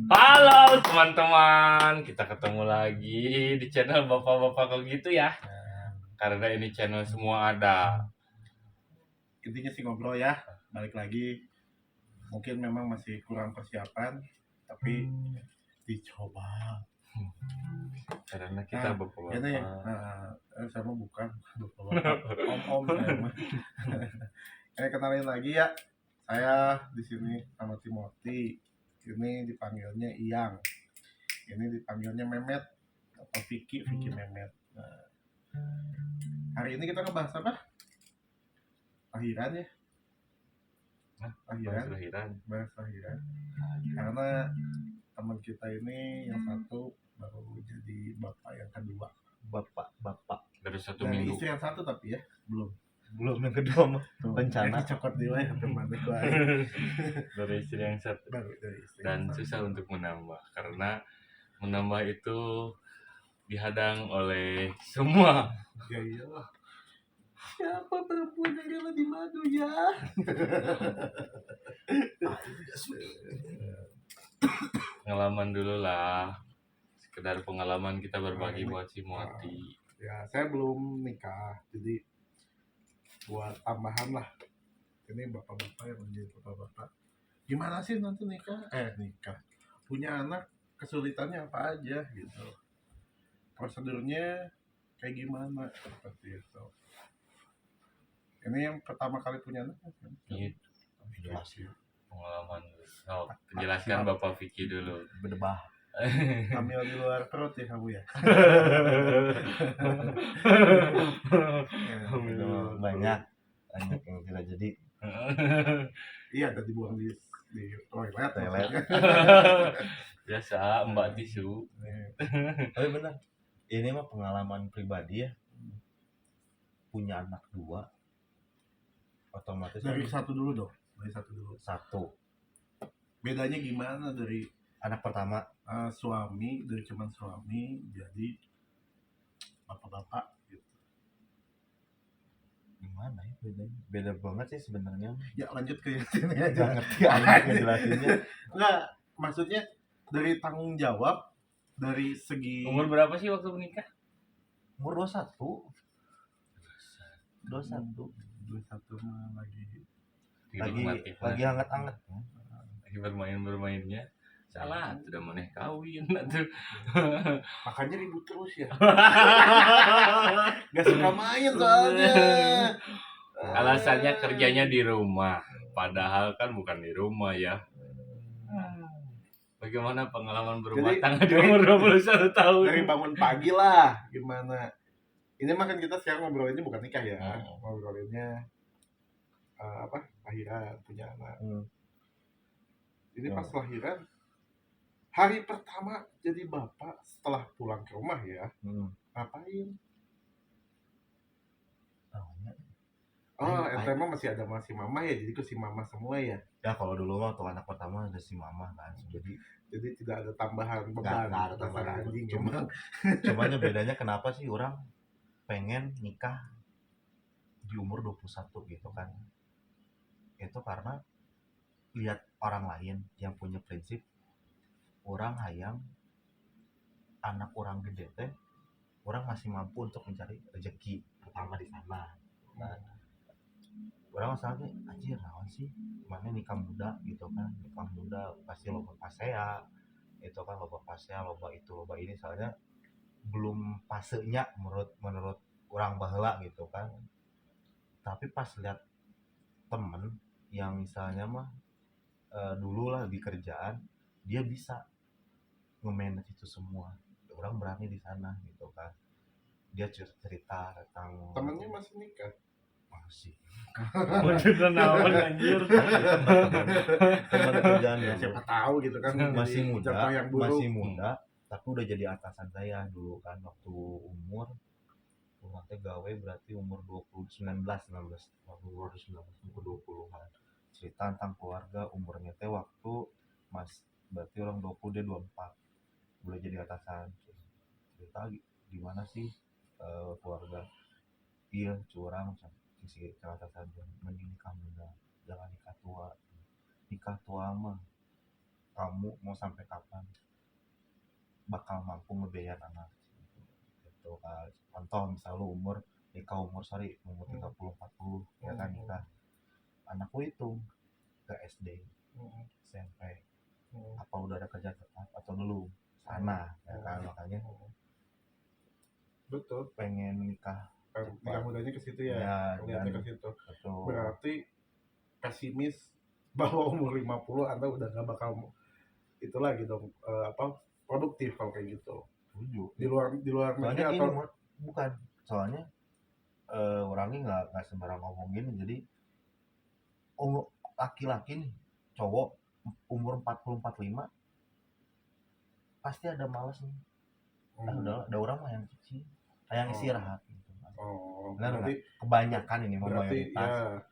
Halo teman-teman, kita ketemu lagi di channel Bapak-Bapak kok gitu ya. Karena ini channel semua ada. Intinya sih ngobrol ya, balik lagi. Mungkin memang masih kurang persiapan, tapi dicoba. Karena kita Ini Bapak-Bapak. saya mau bukan bapak-bapak, om-om saya mah. Ini kenalin lagi ya, saya di sini sama Timothy. Ini dipanggilnya Iyang, ini dipanggilnya Memet atau Vicky Memet. Nah, hari ini kita ngebahas apa? Lahiran ya? Bahas lahiran. Karena teman kita ini yang satu baru jadi bapak yang kedua. Bapak Dari satu dari minggu. istri yang satu tapi ya belum yang kedua mah rencana cokot dia ya sampai Dari istri yang satu. baru dari istri Dan yang satu. susah untuk menambah karena menambah itu dihadang oleh semua. Ya iyalah, siapa perempuan yang rela dimadu ya? Pengalaman dulu lah. Sekedar pengalaman kita berbagi buat si Muati. Ya saya belum nikah, jadi buat tambahan lah. Ini bapak-bapak yang menjadi bapak-bapak. Gimana sih nanti nikah? Punya anak kesulitannya apa aja gitu. Prosedurnya kayak gimana seperti itu. Ini yang pertama kali punya anak kan? Gitu. Jelasin. Pengalaman. Oh, jelaskan Bapak Vicky dulu. berdebah Hamil di luar perut ya kamu ya? banyak yang tidak jadi Iya, ada dibuang di toilet. Biasa Mbak tisu. tapi benar ini mah pengalaman pribadi ya, punya anak dua otomatis Dari satu dulu. satu Bedanya gimana dari anak pertama suami, dari cuman suami jadi bapak-bapak gitu? gimana ya bedanya? Beda banget sih sebenarnya. Ya lanjut ke sini Nggak aja. ngerti aja ngejelasinnya. Enggak, maksudnya dari tanggung jawab, dari segi Umur berapa sih waktu menikah? Umur 21 mah lagi hangat-hangat. Lagi bermainnya. Salah, sudah maneh kawin atuh. makanya ribut terus ya. Gak suka main soalnya. Alasannya kerjanya di rumah, padahal kan bukan di rumah ya. Bagaimana pengalaman berumah tangga di umur 21 tahun? Dari bangun pagi lah, gimana? Ini mah kan kita sekarang ngobrolinnya bukan nikah ya, ngobrolinnya lahiran, punya anak. Ini pas lahiran, hari pertama jadi bapak setelah pulang ke rumah ya, ngapain? mah masih mama ya, jadi ke si mama semua ya. Ya kalau dulu mah waktu anak pertama ada si mama kan, jadi tidak ada tambahan nggak beban. ada tambahan anjing. Cuman bedanya kenapa sih orang pengen nikah di umur 21 gitu kan, itu karena lihat orang lain yang punya prinsip orang hayang anak orang gede teh orang masih mampu untuk mencari rezeki pertama di sana. Nah, orang masalahnya anjir naon sih mana nikah muda gitu kan, nikah muda pasti loba pasea itu kan, loba pasea loba itu loba ini, soalnya belum pasenya menurut orang baheula gitu kan. Tapi pas lihat temen yang misalnya mah dulu lah di kerjaan dia bisa nge-manage itu semua, orang berani di sana gitu kan. Dia cerita tentang temennya masih nikah. masih Maksudnya naon anjir. teman kerjaan Ya, siapa tahu gitu kan, masih jadi muda jatuh yang buruk. masih muda tapi udah jadi atasan saya dulu kan waktu umur gawe berarti umur 19 umur 20-an. Cerita tentang keluarga umurnya teh waktu mas berarti orang 20 dia 24 boleh jadi atasan. Cerita gimana sih keluarga iya curang si atasan mending nikah muda jangan nikah tua mah kamu mau sampai kapan bakal mampu ngebiayain anak gitu kan. Contoh misal lu nikah umur 30 40 ya kan, nikah anakku itu ke SD SMP apa udah ada kerja tetap atau belum sana ya kan, makanya Betul. pengen nikah Nikah mudanya ke situ ya. ya Lihatnya dan ke situ. betul Berarti pesimis bahwa umur 50 Anda udah nggak bakal itu lagi dong, produktif kalau kayak gitu. setuju. Di luar negeri Soalnya gini, atau bukan soalnya orangnya nggak sembarang ngomong gini. Jadi laki-laki nih cowok umur 40 45 pasti ada malas nih. Udah ada orang mah yang cuci, yang istirahat gitu. Benar berarti nggak? Kebanyakan ini berarti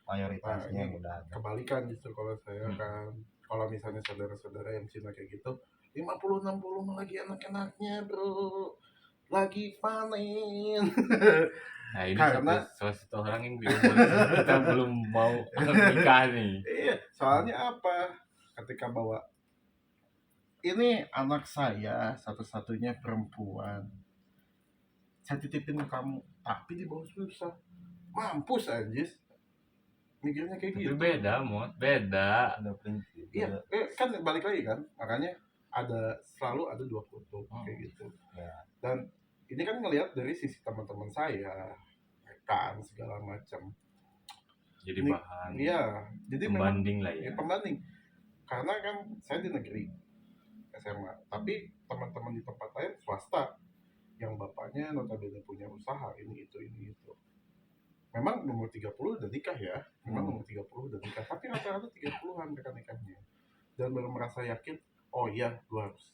mayoritasnya ini yang udah ada. kebalikan justru kalau saya kan. Kalau misalnya saudara-saudara yang Cina kayak gitu 50 60 mah lagi enak-enaknya bro, lagi panen. Nah ini Karena salah satu orang yang di umur kita belum mau nikah nih. iya, soalnya apa? Ketika bawa ini anak saya satu-satunya perempuan, saya titipin ke kamu, tapi di bawah susah, mampus anjis, mikirnya kayak Tapi gitu. beda. Ada prinsip. Iya, kan balik lagi kan, makanya selalu ada dua kutub kayak gitu. Ya. Dan ini kan ngelihat dari sisi teman-teman saya, kan segala macam. Jadi Ini- bahan Iya, jadi memang pembanding lah ya. pembanding. Karena kan saya di negeri SMA, tapi teman-teman di tempat lain swasta yang bapaknya notabene punya usaha ini itu. Memang nomor 30 udah nikah ya. Nomor 30 udah nikah, tapi rata-rata 30-an mereka nikahnya. Dan baru merasa yakin, oh iya, gua harus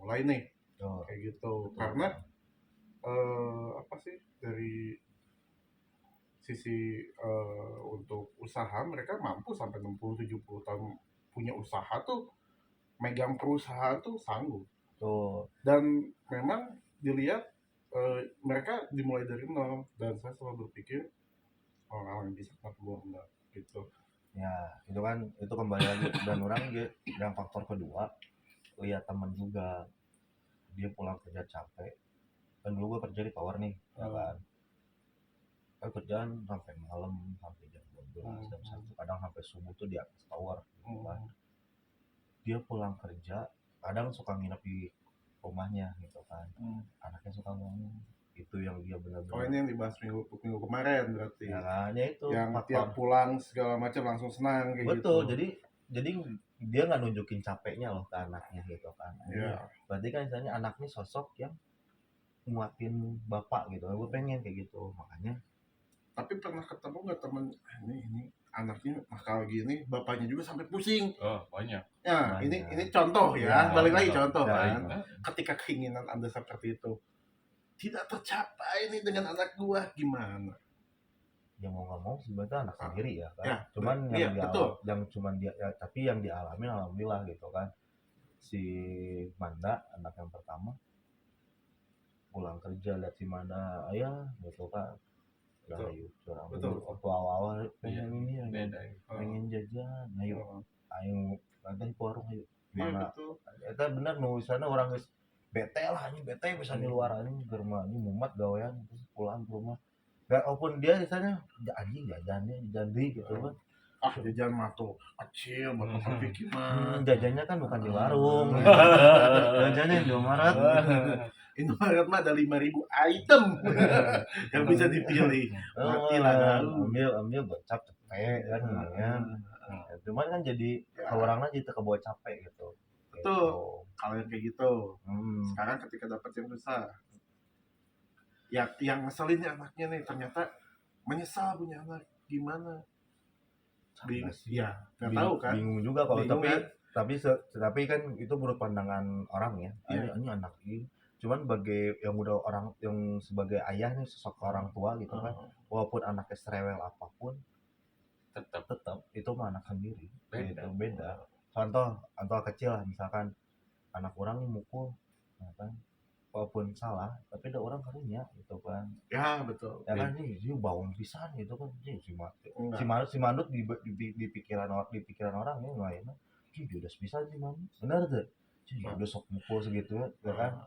mulai nih kayak gitu. Karena apa sih, dari sisi untuk usaha mereka mampu sampai 60-70 tahun punya usaha tuh, megang perusahaan tuh sanggup. Dan memang dilihat mereka dimulai dari nol, dan saya selalu berpikir orang yang bisa kenapa enggak gitu. Ya itu kan, itu kembali lagi. Dan orang yang faktor kedua, lihat temen juga, dia pulang kerja capek. Kan dulu gue kerja di tower nih ya kan, kerjaan sampai malam, sampai jam 12 jam 1, kadang sampai subuh tuh di atas tower kan. Dia pulang kerja kadang suka nginep di rumahnya gitu kan. Anaknya suka ngomong, itu yang dia benar-benar. Oh, ini yang dibahas minggu kemarin berarti. Ya kan, ya itu yang faktor. tiap pulang segala macam langsung senang kayak Betul, gitu. jadi dia nggak nunjukin capeknya loh ke anaknya gitu kan. Iya. Berarti kan misalnya anaknya sosok yang nguatin bapak gitu. Gue pengen kayak gitu, makanya. Tapi pernah ketemu nggak temen, ini anaknya nakal gini, bapaknya juga sampai pusing. Oh banyak. Ya, Banyak. ini contoh ya, balik lagi contoh Ya, kan. Ketika keinginan Anda seperti itu tidak tercapai nih dengan anak gua, gimana? Ya mau nggak mau sebenarnya anak sendiri ya kan. Ya, Cuman iya, betul. tapi yang dialami alhamdulillah gitu kan. Si Manda, anak yang pertama, pulang kerja lihat si Manda ayah gitu kan. Ya, ayo curang dulu. Waktu awal pengen ini, pengen jajan, ayo nanti ke warung ayo. Gimana? Itu benar nulisannya orang guys. Bete lah, ini bete bisa di luar ini ke rumah ini mumet gawean, terus pulang ke rumah. Gak, walaupun dia misalnya anjing jajannya jadi gitu kan. Jajan mah tuh kecil, bapak pikir mah. Jajannya kan bukan di warung. Jajannya di Indomaret. Indomaret mah ada 5.000 item yang bisa dipilih. Mati lah ambil gocap cepet kan lumayan. Cuman kan jadi orangnya jadi kebawa capek gitu. Betul. Kalau yang kayak gitu. Sekarang ketika dapat yang besar, yang ngeselinnya anaknya nih ternyata menyesal punya anak, gimana? Ya, nggak tahu kan? Bingung juga kalau kan? tapi kan itu menurut pandangan orang ya. Ini anak ini. Cuman sebagai yang sebagai ayah nih, sosok orang tua gitu kan. Walaupun anaknya serewel apapun, tetap itu mah anak sendiri. Beda. Contoh kecil lah, misalkan anak orang mukul, ya kan, walaupun salah, tapi ada orang karunya gitu kan. Ya betul. Ya kan ini bawang pisan gitu kan, si Mandut di pikiran orang ya lain. Judas bisa sih mama, benar tuh. Judas sok mukul segitu ya kan.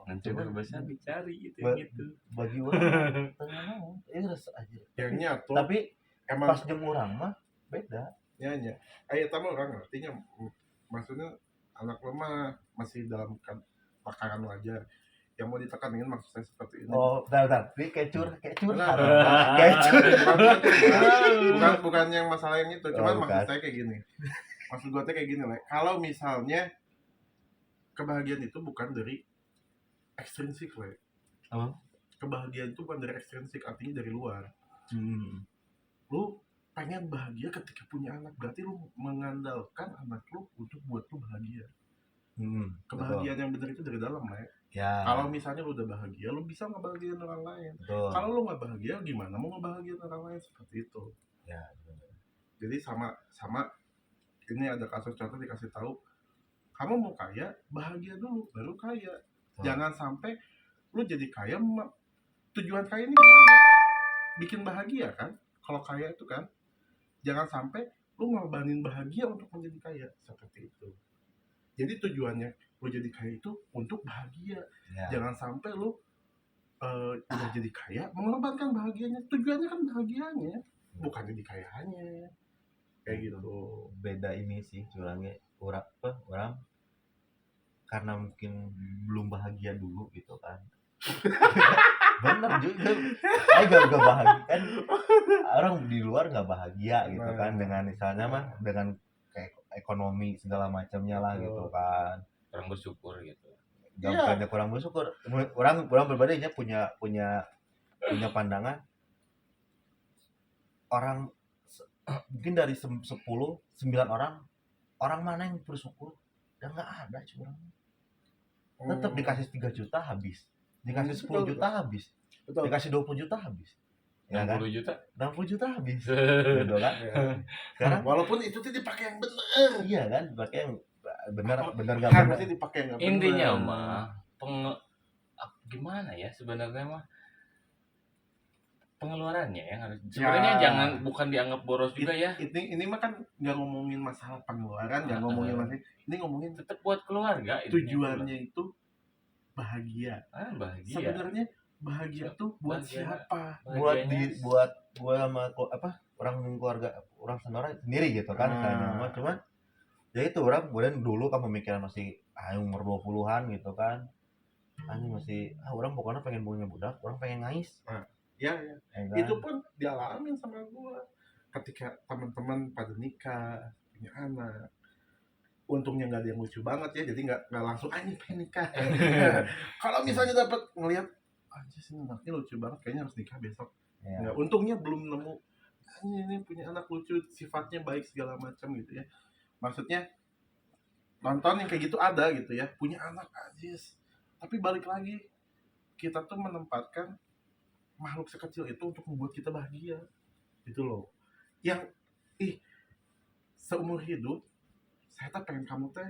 Nanti udah besar dicari itu Ba- gitu. Bagi orang tengah naon, rasa aja. Yang tuh Tapi emang pas jeung urang mah beda. nyanyi. Tamu orang artinya maksudnya anak lo mah masih dalam takaran wajar. Yang mau ditekanin maksud saya seperti ini. Oh, bentar. Ini kecur. Benar. Kecur. Bukan yang masalah yang itu, cuman bukan. maksud saya kayak gini. Maksud gue tuh kayak gini lah. Kalau misalnya kebahagiaan itu bukan dari ekstrinsik lah. Oh. Kebahagiaan itu bukan dari ekstrinsik, artinya dari luar. Lu pengen bahagia ketika punya anak, berarti lu mengandalkan anak lu untuk buat lu bahagia. Kebahagiaan yang benar itu dari dalam lah ya. Kalau misalnya lu udah bahagia, lu bisa ngebahagiain orang lain. Kalau lu nggak bahagia, gimana mau ngebahagiain orang lain? Seperti itu. Ya. Jadi sama ini ada kasus contoh dikasih tahu, kamu mau kaya, bahagia dulu, baru kaya. Jangan sampai lu jadi kaya, tujuan kaya ini gimana? Bikin bahagia kan? Kalau kaya itu kan, jangan sampai lu ngorbanin bahagia untuk menjadi kaya, seperti itu. Jadi tujuannya lu jadi kaya itu untuk bahagia. Jangan sampai lu udah jadi kaya mengorbankan bahagianya. Tujuannya kan bahagianya, bukan jadi kayaannya. Kayak gitu. Beda ini sih curangnya orang karena mungkin belum bahagia dulu gitu kan. Bener juga. Gak bahagia kan. Orang di luar gak bahagia gitu kan dengan misalnya mah dengan kayak ekonomi segala macamnya lah gitu kan. Kurang bersyukur gitu. Bukannya kurang bersyukur. Orang pribadinya punya pandangan orang mungkin dari 9 orang mana yang bersyukur? Dan nggak ada curang. Tetap dikasih 3 juta habis, dikasih 10 juta habis, dikasih 20 juta habis, ya 60 juta 60 juta habis gitu kan. Sekarang walaupun itu tuh dipakai yang benar. Iya kan, dipakai yang benar nggak benar benar. Dipakai yang benar. Intinya mah gimana ya sebenarnya mah pengeluarannya yang harus sebenarnya jangan bukan dianggap boros juga ya. Ini mah kan nggak ngomongin masalah pengeluaran, nggak ngomongin masalah, ini ngomongin tetap buat keluarga. Tujuannya itu bahagia. Bahagia. Sebenarnya bahagia tuh buat siapa? Buat sama orang keluarga, orang saudara sendiri gitu kan. Cuman ya itu orang kemudian dulu kan pemikiran masih umur 20-an gitu kan. Masih orang pokoknya pengen punya budak, orang pengen ngais. Ya. Itu pun dialamin sama gua ketika teman-teman pada nikah, punya anak. Untungnya nggak ada yang lucu banget ya, jadi nggak langsung ini pengen nikah. Kalau misalnya dapat ngelihat anjir sih anaknya lucu banget, kayaknya harus nikah besok. Nggak, untungnya belum nemu ini punya anak lucu, sifatnya baik segala macam gitu ya. Maksudnya nonton yang kayak gitu ada gitu ya, punya anak ajis. Tapi balik lagi, kita tuh menempatkan makhluk sekecil itu untuk membuat kita bahagia gitu loh. Yang seumur hidup saya tuh pengen kamu teh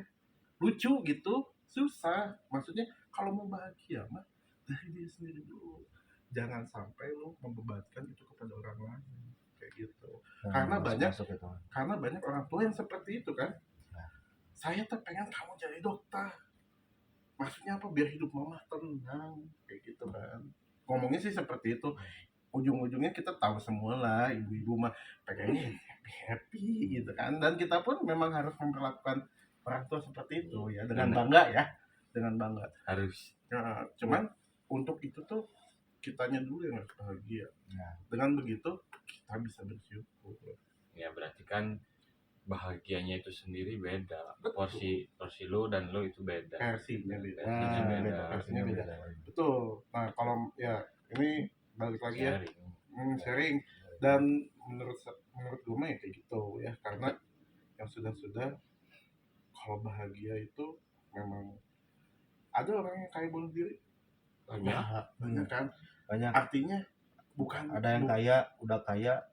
lucu gitu, susah. Maksudnya kalau mau bahagia mah dari diri sendiri dulu, jangan sampai lu membebankan itu kepada orang lain kayak gitu. Karena banyak orang tua yang seperti itu kan. Saya tuh pengen kamu jadi dokter, maksudnya apa? Biar hidup mama tenang kayak gitu kan. Ngomongnya sih seperti itu. Ujung-ujungnya kita tahu semua lah, ibu-ibu mah pengennya happy gitu kan. Dan kita pun memang harus memperlakukan orang tua seperti itu ya, dengan bangga ya, dengan bangga harus. Nah, cuman untuk itu tuh kitanya dulu yang harus bahagia. Dengan begitu kita bisa bersyukur. Ya berarti kan bahagianya itu sendiri beda. Porsi lu dan lu itu beda. Versinya beda. Versinya beda. Betul. Nah kalau ya ini balik lagi ya, sharing. Dan menurut gue mah ya kayak gitu ya, karena yang sudah kalau bahagia itu memang ada orang yang kayak bunuh diri. Banyak kan. Banyak. Artinya bukan ada yang kaya, udah kaya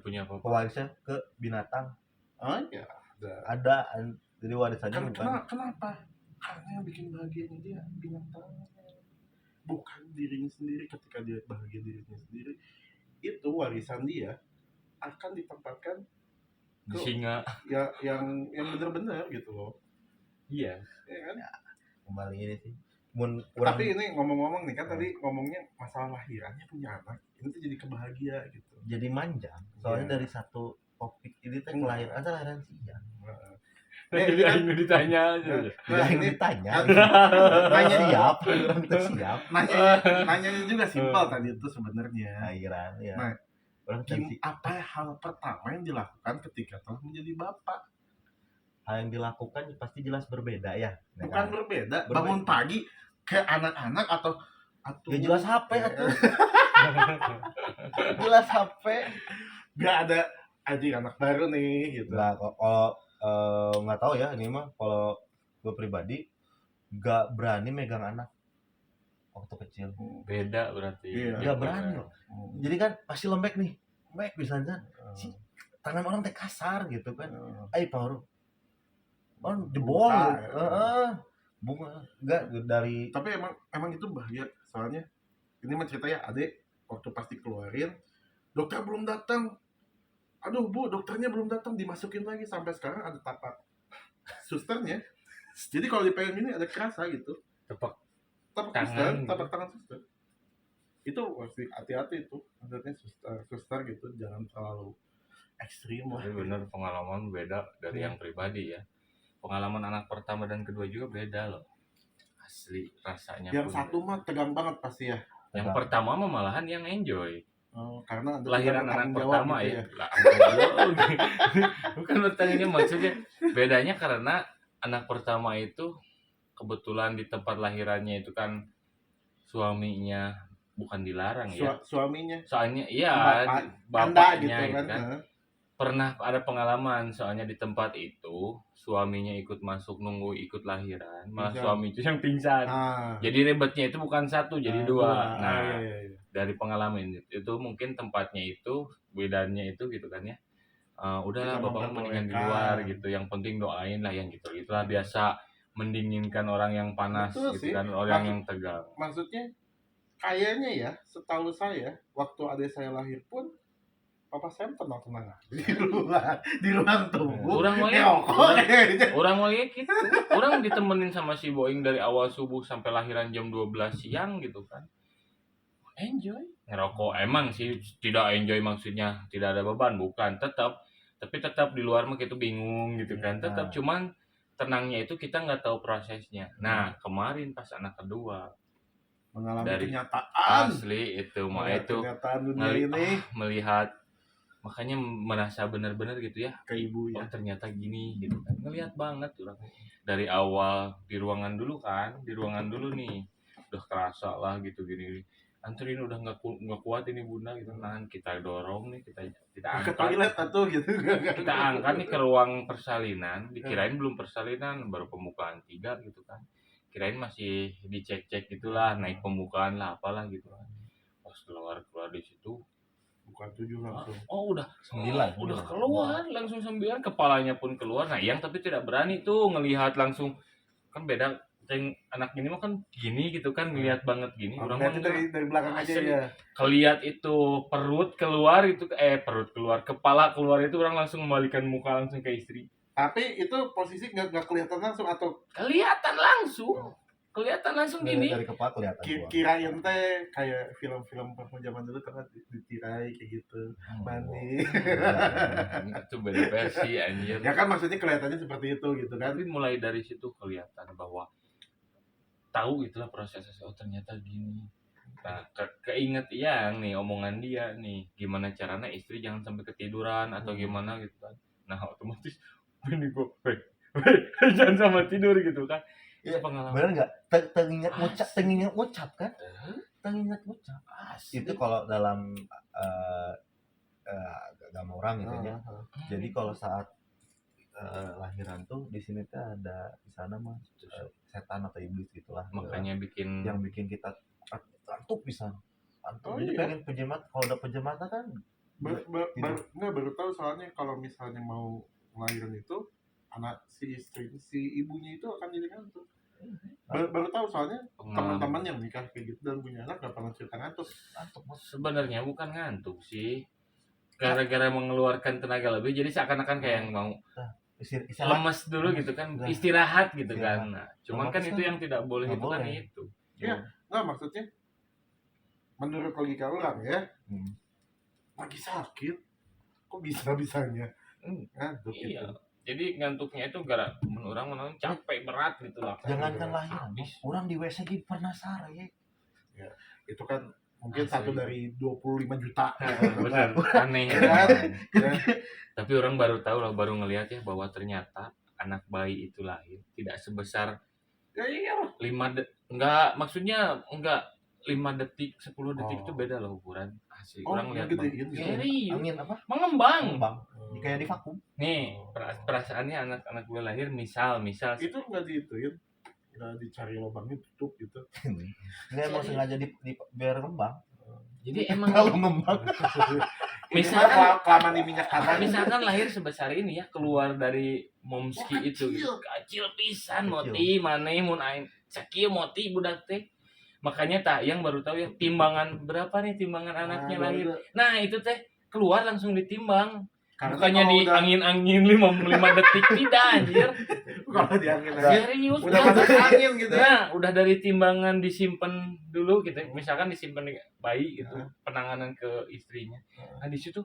punya apa-apa, pewarisnya ke binatang. Ya ada jadi warisannya kenapa? Karena yang bikin bahagianya dia binatang, bukan dirinya sendiri. Ketika dia bahagia dirinya sendiri, itu warisan dia akan ditempatkan Ke- Singa. ya yang bener-bener gitu loh. Iya. Ya kan? Kembali ini sih. Kurang Tapi ini ngomong-ngomong nih kan tadi ngomongnya masalah lahirannya punya anak, ini tuh jadi kebahagia gitu. jadi manja. Soalnya Iya. dari satu topik ini teh Enggak. kelahiran siang. Ini Jadi kan- aing ditanya aja. Jadi yang ini ditanya, nanya siap, orang kita siap. nanyanya juga simpel tadi itu sebenarnya. Lahiran ya. Nah, Orang tensi. apa hal pertama yang dilakukan ketika telah menjadi bapak? Hal yang dilakukan pasti jelas berbeda ya. Bukan berbeda, Berbeda. bangun pagi kayak anak-anak atau Ya jelas HP ya, atuh. Jelas HP. nggak ada adik anak baru nih gitu. Nah, kalau nggak tahu ya ini mah kalau gue pribadi nggak berani megang anak waktu kecil. Beda berarti. Iya. Nggak berani loh. Jadi kan pasti lembek nih, lembek misalnya si tangan orang teh kasar gitu kan. Ay power, on jebol. Buka. Bunga enggak dari Tapi emang itu bahaya, soalnya ini mah ceritanya adik waktu pasti keluarin dokter belum datang, aduh bu dokternya belum datang, dimasukin lagi sampai sekarang ada tapak susternya. Jadi kalau dipegang ini ada kerasa gitu, Tepak tapak Tangan suster, gitu. tapak tangan suster. Itu pasti hati-hati itu, maksudnya suster gitu, jangan terlalu ekstrim lah. Tapi bener pengalaman beda dari yang pribadi ya. Pengalaman anak pertama dan kedua juga beda loh. Asli rasanya Yang pun satu beda. mah tegang banget pasti ya. Yang pertama mah malahan yang enjoy. Karena ada Lahiran anak bertanggung jawab pertama gitu ya. Lah, goblok. Bukan bertanya maksudnya bedanya karena anak pertama itu kebetulan di tempat lahirannya itu kan suaminya bukan dilarang ya. Suaminya Soalnya iya Anda bapaknya gitu itu kan. kan. Pernah ada pengalaman soalnya di tempat itu suaminya ikut masuk nunggu ikut lahiran malah Pingsan. suami itu yang pingsan. Ah. Jadi ribetnya itu bukan satu jadi dua. Nah, Iya. dari pengalaman itu mungkin tempatnya itu bedanya itu gitu kan ya. Udahlah Kita bapak mendingan di memperbolehkan. luar gitu. Yang penting doain lah yang gitu. Itulah biasa mendinginkan orang yang panas Betul gitu sih. kan orang yang tegang. Maksudnya kayaknya ya, setahu saya waktu adik saya lahir pun papa saya tenang-tenang aja di ruang tunggu. Orang mah ya, Ngerokok kayaknya. orang mah ya gitu. Orang ditemenin sama si Boeing dari awal subuh sampai lahiran jam 12 siang gitu kan. Enjoy. Ngerokok emang sih tidak enjoy maksudnya tidak ada beban bukan tapi tetap di luar mah kita bingung gitu kan. Tetap cuman tenangnya itu kita nggak tahu prosesnya. Nah kemarin pas anak kedua Mengalami dari kenyataan. asli itu mah Melihat itu kenyataan dunia ini melihat makanya merasa benar-benar gitu ya. ke ibu Oh ya. ternyata gini gitu kan ngelihat banget orang dari awal di ruangan dulu nih udah kerasa lah gitu gini anterin udah nggak kuat ini bunda gitu nah kita dorong nih kita Ke angkat toilet atau gitu. kita angkat nih ke ruang persalinan dikirain belum persalinan baru pembukaan 3 gitu kan kirain masih dicek-cek gitulah naik pembukaan lah apalah gitu kan pas keluar di situ Bukan 7 langsung. oh udah 9. udah keluar langsung 9 kepalanya pun keluar nah yang tapi tidak berani tuh ngelihat langsung kan beda yang anak ini mah kan gini gitu kan ngelihat banget gini orang mah Berarti dari belakang aja Asli. ya. kelihat itu perut keluar itu perut keluar kepala keluar itu orang langsung membalikan muka langsung ke istri Tapi itu posisi nggak kelihatan langsung atau kelihatan langsung gini Dari kepala kelihatan gua. kirain teh kayak film-film pas zaman dulu kan ditirai kayak gitu. Mandi. itu beda versi anjir Ya kan maksudnya kelihatannya seperti itu gitu kan. tapi mulai dari situ kelihatan bahwa tahu itulah prosesnya oh ternyata gini nah keinget yang nih omongan dia nih gimana caranya istri jangan sampai ketiduran atau gimana gitu kan nah otomatis ini kok jangan sama tidur gitu kan itu pengalaman Bener nggak? Tengingat ngucap kan? Tengingat ngucap. Itu kalau dalam agama orang gitu ya. Jadi kalau saat lahiran tuh di sini tuh ada di sana mah setan atau iblis gitulah. makanya bikin yang bikin kita ngantuk bisa. Oh, Jadi iya? pengen penjemat kalau udah penjemat kan Baru tahu soalnya kalau misalnya mau lahiran itu anak si istri si ibunya itu akan jadi ngantuk. Baru tahu soalnya teman-teman yang nikah kayak gitu dan punya anak gak pernah cerita ngantuk. sebenarnya bukan ngantuk sih gara-gara mengeluarkan tenaga lebih jadi seakan-akan kayak yang mau istilah lemes dulu gitu kan, Nah. istirahat gitu Istirahat. kan. Nah, cuman kan Otomatis itu kan yang tidak boleh nggak itu kan boleh. itu. Iya. Nah maksudnya menurut logika orang ya, Hmm. lagi sakit kok bisa-bisanya Hmm, ngantuk iya. gitu. Jadi ngantuknya itu menurut orang capek berat gitu lah. Jangankan lahiran, Habis. orang di WC gitu pernah sare. Itu kan mungkin Asli. satu dari 25 juta. Bener, aneh Kan? Ya. Tapi orang baru tahu lah, baru ngelihat ya bahwa ternyata anak bayi itu lahir tidak sebesar Ya iya. 5 detik 10 detik Oh. itu beda loh ukuran asli. Oh, Orang yang lihat gedein gitu. serius Angin apa? mengembang. Bang. Kayak di vakum. Nih perasaannya anak-anak gue lahir misal Itu nggak diituin, nggak dicari lubangnya tutup gitu. Nggak emang sengaja biar ngembang. jadi emang Kalau ngembang. misalkan kelamaan di minyak tanah. misalkan lahir sebesar ini ya keluar dari momski itu gitu. Kecil pisan moti maneh mun aing sakieu moti budak teh. Makanya tak yang baru tahu ya timbangan berapa nih timbangan anaknya lahir. Nah, itu teh keluar langsung ditimbang. Bukannya di angin-angin 5 detik tidak anjir. Kalau di angin Serius. udah masuk angin gitu. Nah, udah dari timbangan disimpan dulu gitu. Misalkan disimpan di bayi gitu, penanganan ke istrinya. Nah, di situ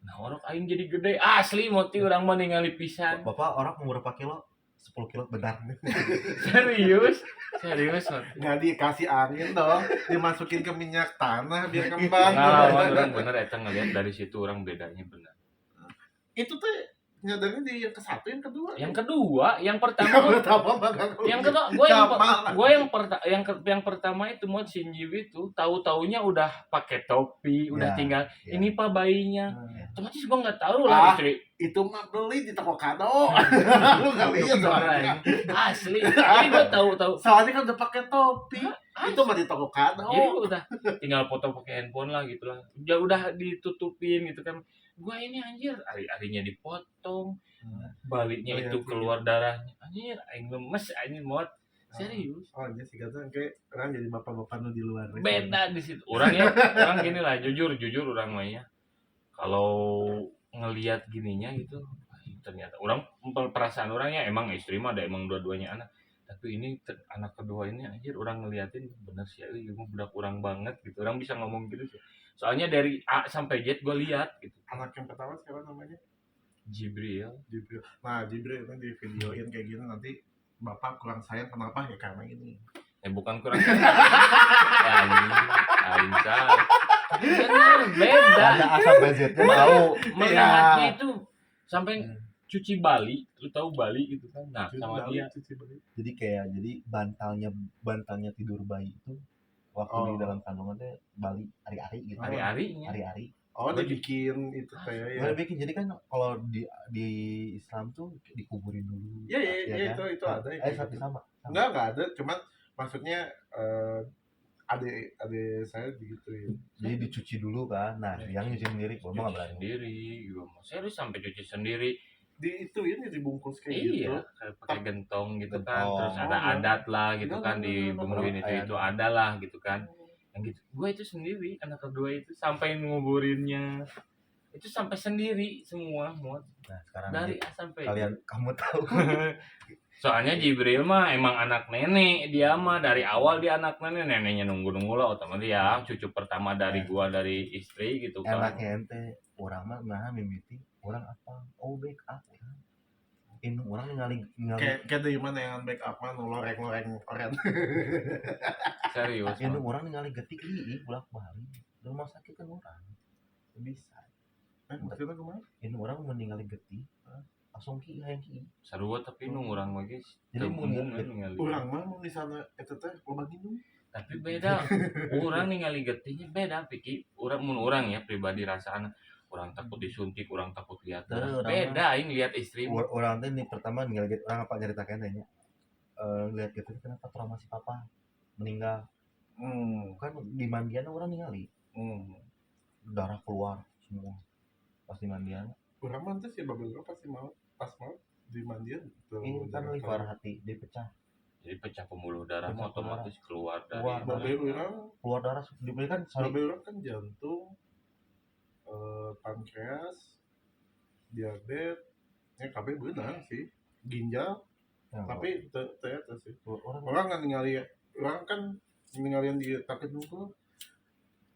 nah orang aing jadi gede asli moti urang mah ningali pisan. Bapak orang umur berapa kilo? 10 kilo benar. Serius moti. Nggak dikasih angin dong, dimasukin ke minyak tanah biar kembang. Nah, orang bener eta ngeliat dari situ orang bedanya bener. Itu tuh nyadarin di yang ke-1, yang kedua. Yang kedua, yang pertama yang kedua yang pertama itu mau Shinji itu tahu-taunya udah pakai topi, udah tinggal ini Pak bayinya. Otomatis gua enggak tahu lah istri. Itu mah beli di toko kado. Lu enggak lihat soalnya. Asli. Jadi gua tahu. Soalnya kan udah pakai topi. Itu mah di toko kado. Jadi udah tinggal foto pakai handphone lah gitu lah. Udah ditutupin gitu kan. Gua ini anjir, ari-arinya dipotong. Baliknya itu keluar darahnya. Anjir, aing lemes anjir mot. Serius. Oh, iya sih kata kayak orang jadi bapak-bapak nu di luar. Beda di situ. Orang gini lah, jujur orang mah ya. Kalau ngelihat gininya gitu, ternyata orang perasaan orangnya emang istri mah ada emang dua-duanya anak. Tapi ini anak kedua ini anjir orang ngeliatin bener sih ini budak orang banget gitu. Orang bisa ngomong gitu sih. Soalnya dari A sampai Z gue lihat gitu. Anak yang pertama siapa namanya? Jibril. Nah, Jibril itu di videoin kayak gini nanti bapak kurang sayang kenapa ya karena ini. Bukan kurang sayang. Anjir. Beda. Ada asal budgetnya tahu. Melihatnya itu sampai cuci Bali, lu tahu Bali gitu kan? Nah, sama dia. Jadi bantalnya tidur bayi itu waktu di dalam kandungannya Bali ari-ari gitu. Ari-ari. Oh, dibikin itu kayak ya. Udah bikin. Jadi kan kalau di Islam tuh dikuburin dulu. Iya, kan? itu ada. Satu sama. Enggak ada, cuman maksudnya adik saya digituin. Jadi dicuci dulu kan. Nah, yang nyuci sendiri, gua mah enggak berani. Sendiri, gua mau serius sampai cuci sendiri. Ini dibungkus kayak iya, gitu. pakai gentong gitu kan. Gentong. Terus ada adat lah gitu kan dibumbuin itu ada lah gitu kan. Yang gitu. Gua itu sendiri, anak kedua itu sampai nguburinnya. Itu sampai sendiri semua, Mot. Nah, sekarang dari A sampai kamu tahu. Soalnya Jibril mah emang anak nenek, dia mah dari awal dia anak nenek, neneknya nunggu lah otomatis ya cucu pertama dari gua dari istri gitu kan. Enaknya ente orang mah nah mimiti orang apa? Oh backup orang. Ini orang ningali kayak dari mana yang backup mah loreng oren. Serius. Ini orang ningali getik ih bolak-balik. Di rumah sakit kan orang. Bisa. Maksudnya kemana? Ini orang meninggali getik. Langsung hayang ki. Sarua tapi nu urang mah geus. Jadi mun urang mah mun di sana eta teh loba gini. Tapi beda. Urang ningali getihnya beda piki. Urang ya pribadi rasana. Urang takut disuntik, urang takut lihat darah. Beda aing lihat istri. Urang teh ini pertama ningali get urang apa nyaritakeun teh nya. Lihat gitu kenapa trauma si papa meninggal. Kan di mandian orang ningali. Darah keluar semua. Pas di mandian. Urang mah teh si babel pasti mau pas mau di mandian tuh. Ini kan liver hati dipecah. Jadi pecah pembuluh darah otomatis keluar dari babel urang keluar darah diberikan babel urang kan jantung pankreas, diabetes, KB benar sih, ginjal, Ya, tapi ternyata sih orang orang nggak ninggalin, orang kan ninggalin di takut dulu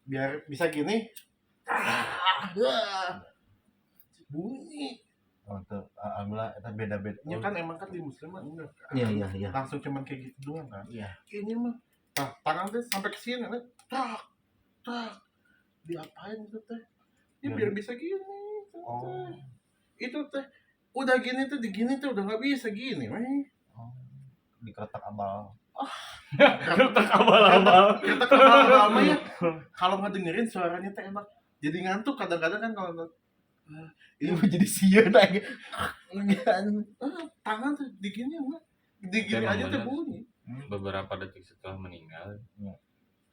biar bisa gini, bunyi. untuk alhamdulillah itu beda-beda. Ya kan emang kan di muslim mah enggak kan. Iya. Langsung cuman kayak gitu doang kan. Iya. Ini mah tangan teh sampai ke sini kan. Tak. Diapain itu teh? Ya biar bisa gini. Oh. Itu teh udah gini tuh digini tuh udah nggak bisa gini, weh. Oh. Dikeretak abal. Kertas abal-abal. Kita kenal lama ya. Kalau nggak dengerin suaranya teh enak. Jadi ngantuk kadang-kadang kan kalau Ini mau jadi sian lagi. tangan tuh digini enggak. Digini Emang aja tuh bener. bunyi. Beberapa detik setelah meninggal, Ya.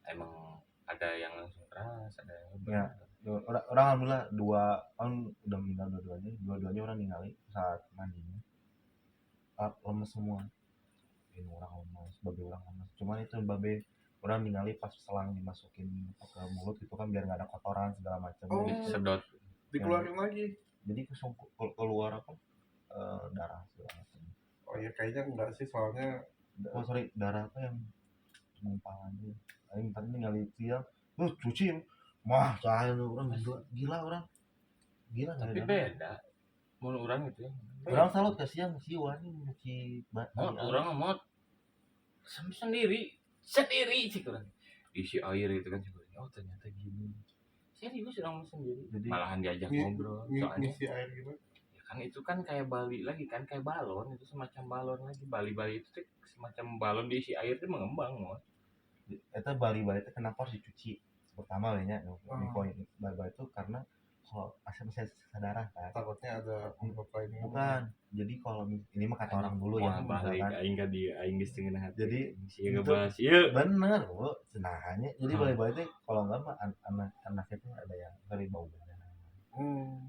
emang ada yang langsung keras, ada yang Ya. Orang alhamdulillah kan udah meninggal dua-duanya orang ninggalin saat mandinya. Lemes semua. Ini orang lemes, babe orang lemes. Cuman itu babe orang ninggalin pas selang dimasukin ke mulut itu kan biar nggak ada kotoran segala macam. Oh. Gitu. sedot. Dikeluarin lagi. Jadi keluar apa darah segala macam. Oh ya kayaknya enggak sih soalnya Oh sorry, darah apa yang mumpang aja. Aing tadi ninggalin siang, cuci. Mah, cahaya lu orang gila orang. Gila nggak Tapi ada. beda. Mun orang itu ya. Orang salut ke siang si Wani nyuci Mot, orang mot sendiri sih kurang isi air itu kan sebenarnya. Oh ternyata gini. Serius orang sendiri. Jadi- Malahan diajak ngobrol. Soalnya ngisi air gitu. ya kan itu kan kayak Bali lagi kan kayak balon itu semacam balon lagi. Bali itu tuh semacam balon diisi air itu mengembang mot. Eta Bali itu kenapa harus dicuci? Pertama nya Oh. Bali itu karena kalau asam sisa darah kan. Takutnya ada unsur lainnya. Bukan. Jadi kalau ini mah kata orang dulu ya, balik misalkan. aing ka dia aing geus teu hati. Jadi, sih itu- ngebahas ieu. Bener, Bu. Senangnya. Jadi Hmm. Bali itu kalau enggak mah anak itu ada yang dari bau badan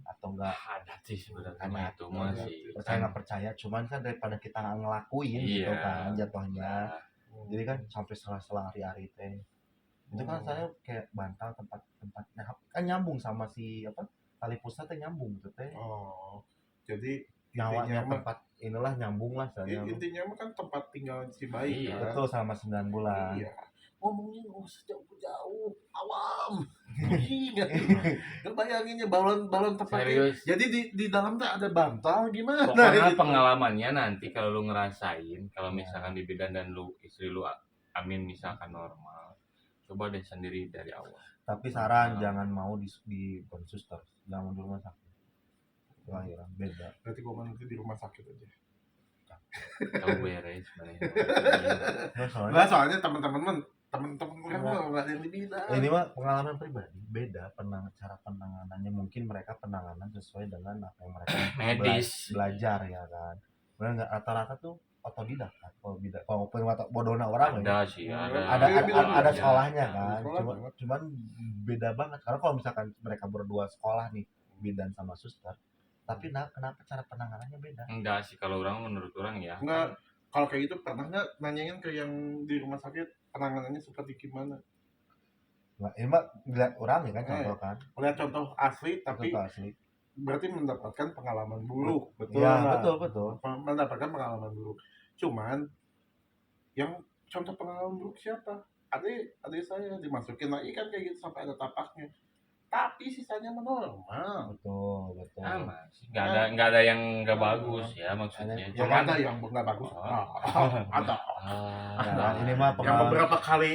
atau enggak Ada sih sebenarnya Ada. mah itu mah sih. percaya nggak percaya, cuman kan daripada kita nggak ngelakuin gitu Iya. kan jatuhnya. Hmm. Jadi kan sampai setelah hari-hari teh itu kan Hmm. saya kayak bantal tempatnya kan nyambung sama si apa tali pusat teh nyambung gitu teh Oh. Jadi nyawanya intinya mah- tempat inilah nyambung lah saya intinya mah kan tempat tinggal si bayi Iya. kan. betul selama 9 bulan. Iya. Ngomongin sejauh-jauh awam. Gak bayanginnya balon tempat. Serius. Jadi di dalam tuh ada bantal gimana? Pokoknya gitu. pengalamannya nanti kalau lu ngerasain, kalau Ya. misalkan di bidan dan lu istri lu amin misalkan normal, coba deh sendiri dari awal. Tapi saran jangan mau di suster, jangan di rumah sakit. Lahiran beda. Berarti gua mah nanti di rumah sakit aja. Tahu beres sebenarnya. Nah, soalnya Nah, soalnya teman-teman kan nggak ada yang di bidang. ini mah pengalaman pribadi beda cara penanganannya, mungkin mereka penanganan sesuai dengan apa yang mereka Medis. belajar ya kan. Benar nggak rata-rata tuh otodidak kan kalau bodona orang Ada sih, ada. ada Iya, bilang ada aja. sekolahnya kan. Sekolah Cuman beda banget karena kalau misalkan mereka berdua sekolah nih bidan sama suster, tapi kenapa cara penanganannya beda? Enggak sih kalau orang menurut orang ya. Nggak, kalau kayak gitu pernah nggak nanyain ke yang di rumah sakit penanganannya seperti gimana? Nah, ini mah dilihat orang ya kan contoh kan. Lihat contoh asli tapi Contoh asli. berarti mendapatkan pengalaman buruk. Betul Ya, nggak? betul. Mendapatkan pengalaman buruk. Cuman yang contoh pengalaman buruk siapa? Adik saya dimasukin lagi kan kayak gitu sampai ada tapaknya. Tapi sisanya mah normal. Betul. Sama sih. Enggak ada yang enggak bagus ya maksudnya. Yang Cuman ada yang nggak bagus. Oh. Ada. Nah, ini mah Yang beberapa kali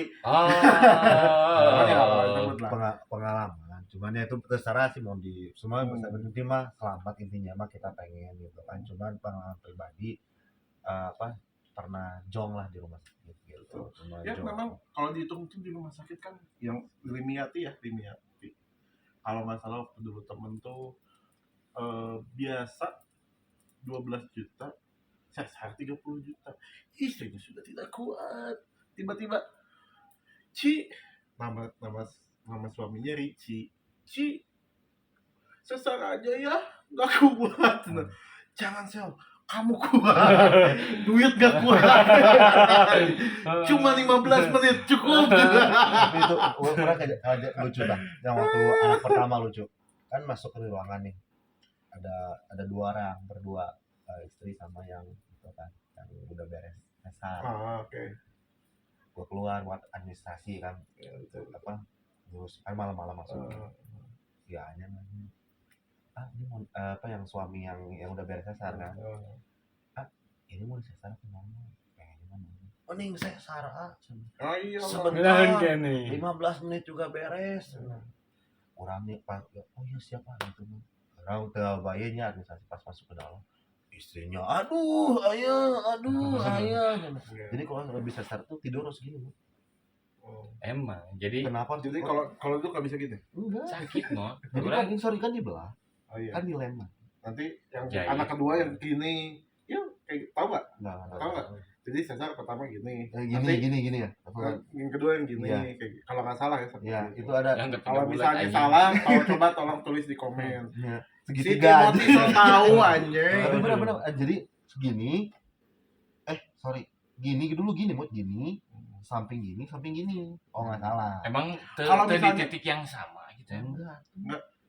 pengalaman. Cuman ya itu terserah sih mau di semua inti mah selamat intinya mah kita pengen gitu kan. Cuman pengalaman pribadi pernah jong lah di rumah sakit gitu. Ya memang kalau dihitung itu di rumah sakit kan yang Limiati. Kalau masalah waktu dulu temen tuh biasa 12 juta, sehari 30 juta. Istrinya sudah tidak kuat. Tiba-tiba nama suaminya Ricci. Sesar aja ya, nggak kuat. Jangan Sel, kamu kuat. Duit nggak kuat. Cuma 15 menit cukup. Tapi itu pernah kayak lucu lah. Yang waktu anak pertama lucu. kan masuk ke ruangan nih, ada 2 orang berdua, istri sama yang itu kan yang udah beres sesar. Oke. Gua keluar buat administrasi kan, Ya, betul. apa terus kan malam-malam masuk ya aja ini mau, yang suami yang udah beres sesar kan, ini mau disesar apa mau kayaknya mau mending sesar Iya. sebentar Kan nih. 15 menit juga beres. Orang nih pak, oh iya siapa gitu mah. Orang udah bayarnya administrasi pas masuk ke dalam. Istrinya, aduh ayah. Jadi kalau lebih sesar tuh tidur harus gini. Emang jadi Kenapa? Jadi kalau itu nggak bisa gitu. enggak. sakit no. Jadi Orang kan sorry kan dibelah, Oh iya. kan dilem. Nanti yang Jahit. anak kedua yang gini, ya kayak tahu nggak? Nah, Tahu nggak? Jadi sesar pertama gini. gini ya. Apa? Yang kedua yang gini. Iya. Kayak, kalau nggak salah ya. seperti Ya, itu. itu ada yang ketiga Kalau bulat misalnya aja. salah, coba tolong tulis di komen. ya, Si segitiga. Timothy so tahu anjing. Tapi benar-benar jadi segini. Sorry. Gini dulu gini, Mut, gini. Samping gini. Oh, nggak salah. Emang Kalau di misalnya- titik yang sama gitu ya. Enggak.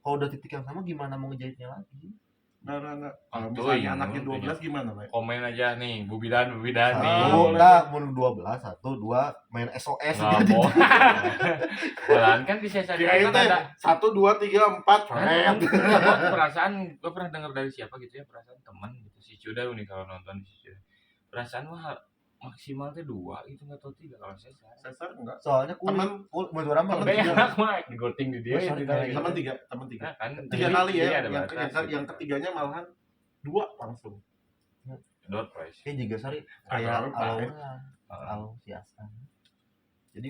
Kalau udah titik yang sama gimana mau ngejahitnya lagi? Nah. Kalau Tuh, misalnya iya, anaknya tuh, 12 gimana, Pak? Komen aja nih, Bu Bidan nih. Satu, tak mau 12, 1, 2 main SOS Nggak gitu. bohong. Malahan kan di sesar Kirain kan teh ada 1, 2, 3, 4. kan, gua perasaan gue pernah dengar dari siapa gitu ya, perasaan teman gitu si Cuda nih kalau nonton si Cuda, perasaan mah maksimal tuh 2 gitu, nggak tahu 3 kalau sesar. Sesar enggak? Soalnya Teman menurut orang mah teman Tapi lebih enak mah digoting di dia Oh, sorry, tidak kayak gitu. teman 3. Nah, kan 3 kali jadi ya. ada batas Yang gitu. ketiganya malahan 2 langsung. Door prize. kayak juga sorry Kayak kayak apa, aloe si Askan. Jadi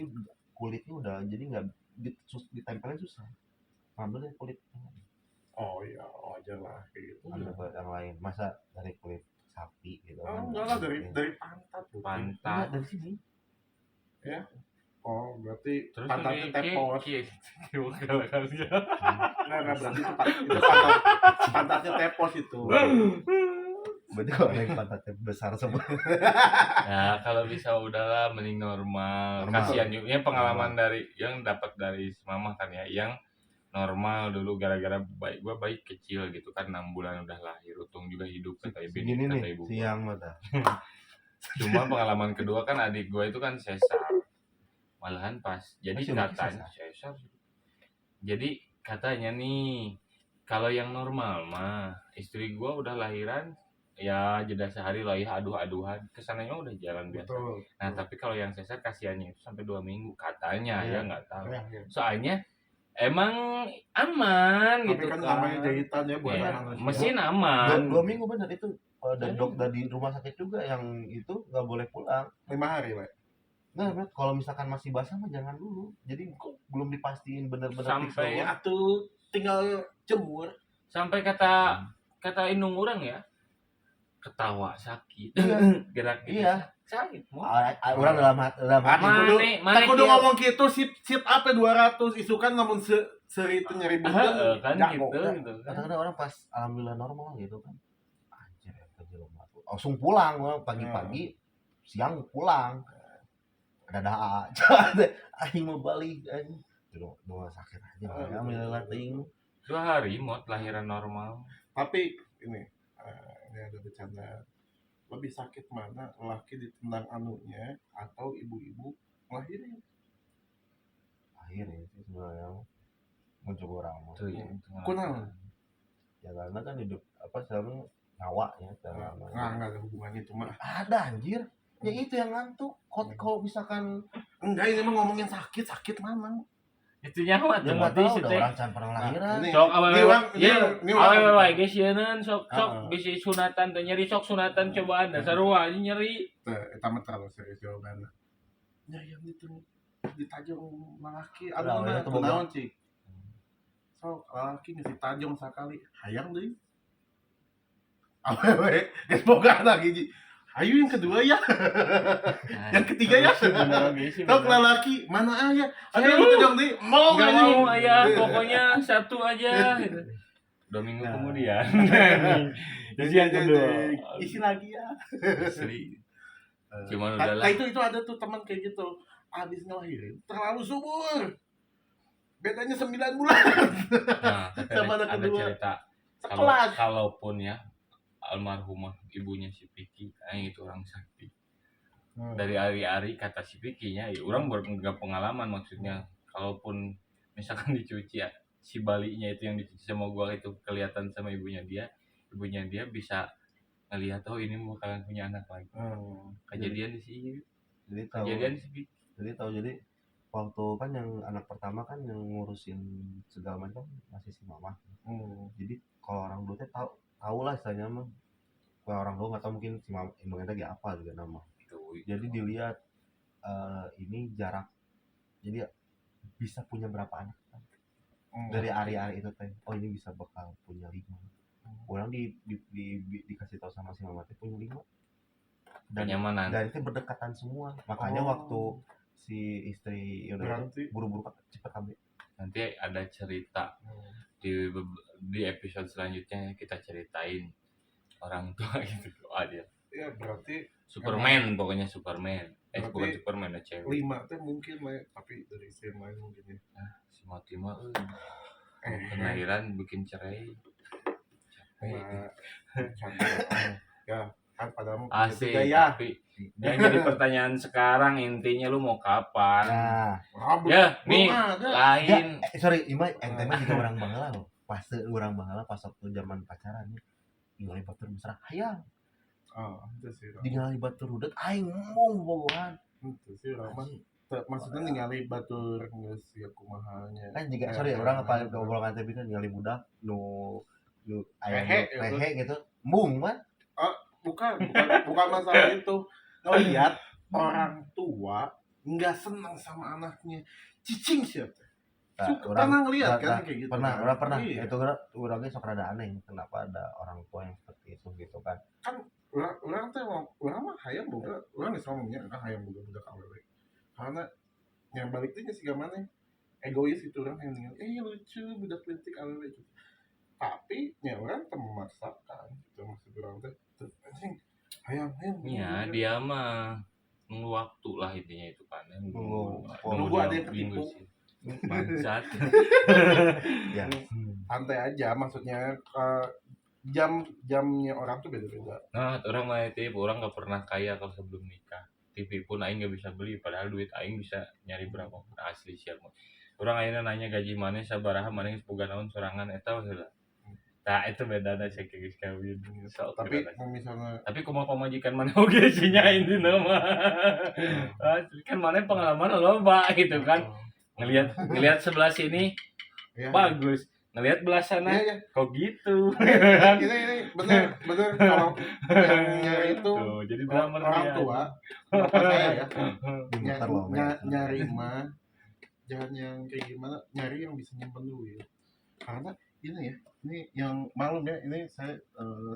kulitnya udah jadi nggak ditempelin susah. Ambil dari kulit Oh iya, wajar lah kayak gitu. ambil kulit yang lain. Masa dari kulit sapi gitu Oh, enggak lah dari pantat. Bu. Pantat. Enggak, dari sini. Oh, berarti Terus pantatnya di tepos. kali. Nah, berarti itu pantatnya tepos itu. Berarti kalau yang pantatnya besar semua. Nah, kalau bisa udahlah mending normal. Normal. Kasihan juga. Ini pengalaman dari yang dapat dari mama kan ya, yang normal dulu gara-gara gua bayi kecil gitu kan 6 bulan udah lahir, Utung juga hidup kata ibu Gini kata nih ibu gua. siang mata. Cuma pengalaman kedua kan adik gua itu kan sesar. Malahan pas. Jadi Masih udah katanya sesar. Jadi katanya nih kalau yang normal mah istri gua udah lahiran ya jeda sehari lah ya aduh-aduhan kesananya udah jalan biasa. Betul. Nah tapi kalau yang sesar kasihannya itu sampai 2 minggu katanya Iya. ya nggak tahu. Ya, ya. Soalnya emang aman Tapi gitu kan namanya jahitan ya buat Iya, anak manusia. mesin aman. 2 minggu benar itu. Dari dokter di rumah sakit juga yang itu nggak boleh pulang. 5 hari, Pak. Nah, kalau misalkan masih basah mah jangan dulu. Jadi belum dipastiin benar-benar Sampai- fix Ya tuh tinggal jemur. Sampai kata indung orang ya ketawa sakit Iya. gerak gitu Iya. sakit mau orang dalam hati kudu- mana Aku udah ngomong gitu sit up 200 isukan namun seri itu nyari bukan kan jago. gitu kan. kadang-kadang orang pas alhamdulillah normal gitu kan anjir ya kejelema tuh langsung pulang orang pagi-pagi siang pulang ada aing mau balik aing dua sakit aja alhamdulillah ting 2 hari mod lahiran normal. Tapi ini ada bercanda. Lebih sakit mana laki ditendang anunya atau ibu-ibu ngelahirin? akhirnya sih sebenarnya mau coba orang mah. Tuh ya. Kunaon? Ya karena kan hidup apa sekarang nyawa ya sekarang. Nggak ada hubungannya itu mah. Ada anjir. Ya itu yang ngantuk. Kalau misalkan Enggak, ini mah ngomongin sakit mana? Itu nyawa ya tuh nggak mati tahu sih udah teh. orang can pernah lahiran. Ini- Sok awewe Ini orang- ya ini orang- awewe geus yeun sok Heeh. bisi sunatan teh nyeri sok sunatan cobaan da sarua aja nyeri. Eta mah terlalu serius jawabannya. Ya yang itu ditajong laki Nah, anu ya, mah itu kunaon cik. Sok laki geus ditajong sakali hayang deui. Awewe geus boga anak hiji. Ayo yang kedua ya. Yang ketiga ya. Sok lalaki mana aya? Ayo lu tajong deui. Mau Enggak anjing. mau ayah, pokoknya satu aja gitu. 2 minggu Nah. kemudian. Jadi yang kedua. Isi lagi ya. Asli. Cuman Nah, udahlah. itu ada tuh teman kayak gitu. Abis ngelahirin terlalu subur. bedanya 9 bulan Nah, tapi sama anak ada kedua cerita sekelas. kalaupun ya almarhumah ibunya si Piki, itu orang sakti. Dari hari-hari kata si Pikinya, ya orang nggak pengalaman maksudnya. Kalaupun misalkan dicuci ya, si balinya itu yang dicuci sama gua itu kelihatan sama ibunya dia bisa ngelihat ini bakalan punya anak lagi. Kejadian di sini, Jadi tahu kejadian di sini. jadi waktu kan yang anak pertama kan yang ngurusin segala macam masih si mama. Jadi kalau orang dulu teh tahu lah istilahnya mah. Kalau orang dulu nggak tahu mungkin si mama emangnya lagi apa juga nama. Jadi dilihat ini jarak, jadi bisa punya berapa anak dari hari-hari itu teh. Oh ini bisa bakal punya 5. Orang dikasih tahu sama si mama teh punya 5. Dan itu berdekatan semua. Makanya waktu si istri udah itu buru-buru cepet ambil. Nanti ada cerita di episode selanjutnya kita ceritain orang tua gitu aja. Ya berarti Superman pokoknya Superman. Bukan Superman, cewek. 5 teh mungkin lah, tapi dari istri yang lain mungkin ya. Nah, si Mati mah kelahiran bikin cerai. Ya kan padahal asik ya. Tapi yang jadi pertanyaan sekarang intinya lu mau kapan? Nah, ya nih lain. Sorry, Ima ente mah juga orang Bangala loh. Pas orang Bangala pas waktu zaman pacaran nih. Ningali batur mesra hayang. Itu sih. Ningali batur udet aing ngomong bobogan. Itu sih ramah. Maksudnya ningali batur geus ya kumahanya. Kan juga sorry orang apa ngobrolan teh kan ningali budak nu aya rehe gitu. Mung mah. Bukan masalah itu. Ngelihat orang tua enggak senang sama anaknya. Cicing siapa? Pernah ngelihat kan kayak gitu. Pernah. Iya. Itu orangnya sok rada aneh kenapa ada orang tua yang seperti itu gitu kan. Kan orang teh orang mah hayang boga, orang geus ngomongnya kan hayang boga budak awewe. Karena yang balik teh sih gamana egois itu orang yang ngeliat lucu budak letik awewe gitu. Tapi nya orang teh memaksakan gitu maksud orang teh anjing hayang. Iya, dia mah nunggu waktu lah intinya itu kan. Nunggu ada yang ketipu. Bangsat. Ya. Santai aja maksudnya jamnya orang tuh beda-beda. Nah, orang mah tipe orang nggak pernah kaya kalau sebelum nikah. TV pun aing nggak bisa beli, padahal duit aing bisa nyari berapa pun asli siapa. Orang akhirnya nanya gaji mana sabaraha mana yang sepuga naon sorangan eta heula. Nah, itu bedana sih geus kawin. Tapi misalnya kumaha pamajikan mana oge sih nya intina mah. Asli kan mana pengalaman loba gitu kan. Ngelihat sebelah sini ya, bagus. Ngelihat belah sana ya. Kok gitu. Ini bener kalau yang itu tuh, jadi orang tua bapak saya ya nyari mah jangan yang kayak gimana, nyari yang bisa nyimpen duit. Karena ini ya, ini yang malum ya, ini saya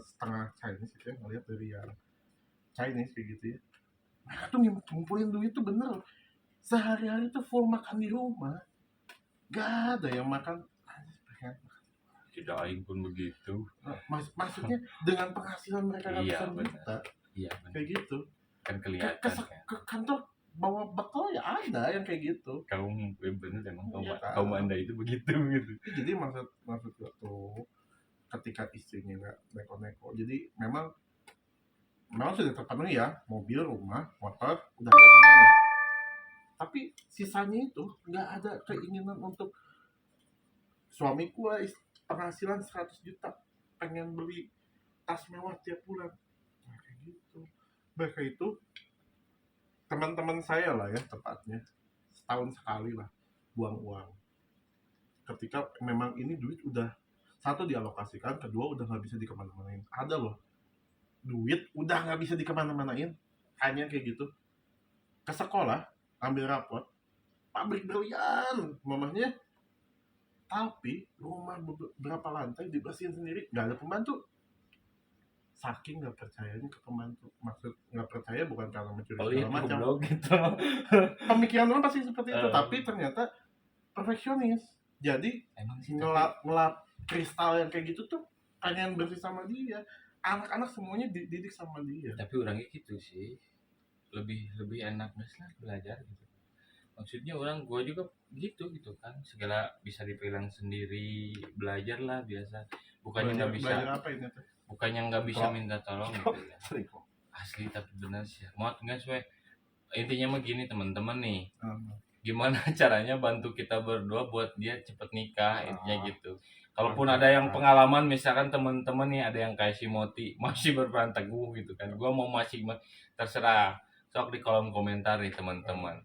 setengah Chinese gitu ya, ngeliat dari yang Chinese kayak gitu ya. Mereka tuh ngumpulin duit tuh bener. Sehari-hari tuh full makan di rumah. Gak ada yang makan. Tidak aing pun begitu. Maksudnya dengan penghasilan mereka ratusan juta. Iya, kayak gitu. Kan kelihatan ke kantor bawa bekal ya ada yang kayak gitu. Kaum bener emang kaum Anda itu begitu gitu. Jadi maksud tuh ketika istrinya nggak neko-neko. Jadi memang sudah terpenuhi ya, mobil, rumah, motor, udah ada semuanya. Tapi sisanya itu nggak ada keinginan untuk suamiku penghasilan 100 juta pengen beli tas mewah tiap bulan. Nah, kayak gitu. Mereka itu teman-teman saya lah ya tepatnya setahun sekali lah buang uang. Ketika memang ini duit udah satu dialokasikan, kedua udah nggak bisa dikemana-manain. Ada loh duit udah nggak bisa dikemana-manain, hanya kayak gitu. Ke sekolah ambil rapot, pabrik berlian mamahnya, tapi rumah berapa lantai dibersihin sendiri, nggak ada pembantu. Saking nggak percayanya ke pembantu. Maksud nggak percaya bukan karena mencuri segala macam gitu. Pemikiran orang pasti seperti itu, tapi ternyata perfeksionis. Jadi ngelap kristal yang kayak gitu tuh pengen bersih sama dia. Anak-anak semuanya dididik sama dia. Tapi orangnya gitu sih, lebih enak lah belajar gitu. maksudnya orang gue juga gitu kan, segala bisa dipegang sendiri, belajar lah biasa, bukannya nggak bisa, belajar apa ini tuh? bukannya nggak bisa Kok- minta tolong gitu ya, asli tapi benar sih mau nggak sesuai. Intinya mah gini teman-teman nih, gimana caranya bantu kita berdua buat dia cepet nikah, intinya gitu. Kalaupun ada yang pengalaman, misalkan teman-teman nih ada yang kayak si Moti masih berperan teguh gitu kan, gua mau masih terserah, sok di kolom komentar nih teman-teman,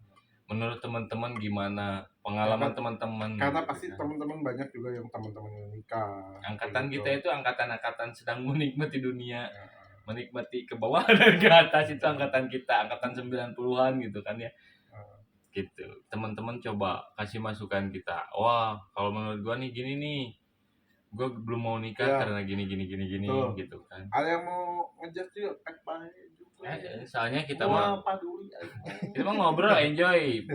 menurut teman-teman gimana pengalaman teman-teman Karena gitu pasti kan. teman-teman banyak juga yang teman-teman yang nikah. Angkatan Gitu. kita itu angkatan-angkatan sedang menikmati dunia, Ya. menikmati ke bawah dan ke atas, itu angkatan kita, angkatan 90-an gitu kan ya. Gitu. Teman-teman coba kasih masukan kita. Wah, kalau menurut gua nih gini nih. Gua belum mau nikah Ya. karena gini Betul. gitu kan. Ada yang mau ngejar juga baik juga. Soalnya kita Wah, mah paduli. kita mah ngobrol enjoy.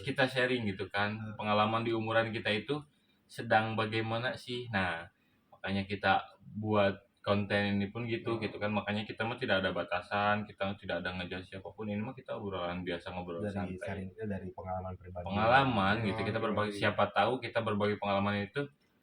Kita sharing gitu kan. Pengalaman di umuran kita itu sedang bagaimana sih. Nah, makanya kita buat konten ini pun gitu kan, makanya kita mah tidak ada batasan, kita tidak ada ngejar siapapun, ini mah kita obrolan biasa, ngobrol dari santai, sharingnya dari pengalaman pribadi. pengalaman gitu, kita berbagi, Iya. siapa tahu kita berbagi pengalaman itu,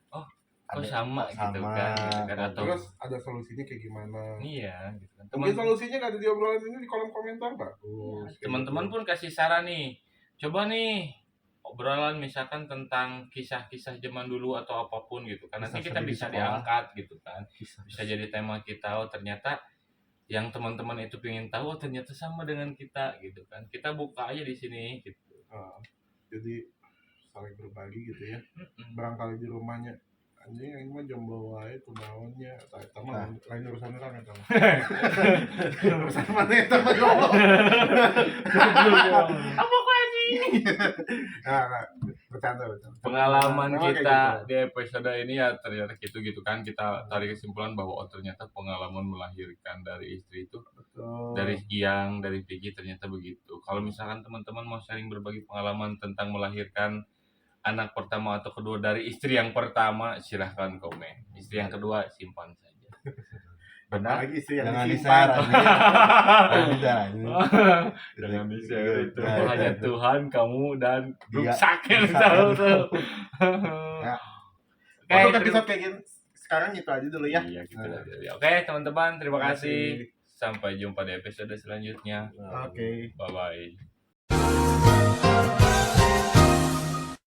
oh kok sama gitu kan, atau Terus ada solusinya kayak gimana? iya gitu kan. Mungkin solusinya nggak ada di obrolan ini, di kolom komentar bagus. Teman-teman pun kasih saran nih, coba nih obrolan misalkan tentang kisah-kisah zaman dulu atau apapun gitu kan, nanti Kisah kita sedih di bisa sekolah. diangkat gitu kan, Kisah. bisa jadi tema kita. Oh ternyata yang teman-teman itu pengen tahu, oh, ternyata sama dengan kita gitu kan, kita buka aja di sini gitu. Jadi saling berbagi gitu ya. Barangkali di rumahnya anjing ini mah jomblo wae kunaonnya, eta mah lain urusan orang eta mah. Urusan mana eta mah jomblo. Apa kok anjing? Nah, bercanda. Pengalaman Memang kayak kita gitu. di episode ini ya ternyata gitu kan, kita tarik kesimpulan bahwa oh ternyata pengalaman melahirkan dari istri itu, Betul. dari Giang, dari Vicky ternyata begitu. Kalau misalkan teman-teman mau sharing berbagi pengalaman tentang melahirkan anak pertama atau kedua dari istri yang pertama, silahkan komen. Istri yang kedua simpan saja. Benar? Apalagi istri yang Jangan disimpan. di-share anjing. Jangan di-share anjing. Jangan di-share itu. Nah, Hanya Tuhan, kamu dan Dia. rusak yang tahu tuh. Ya. Oke, Untuk episode kayak gini sekarang itu aja dulu ya. Iya, gitu aja. Oke, teman-teman, terima kasih. Sampai jumpa di episode selanjutnya. Oke. Bye bye.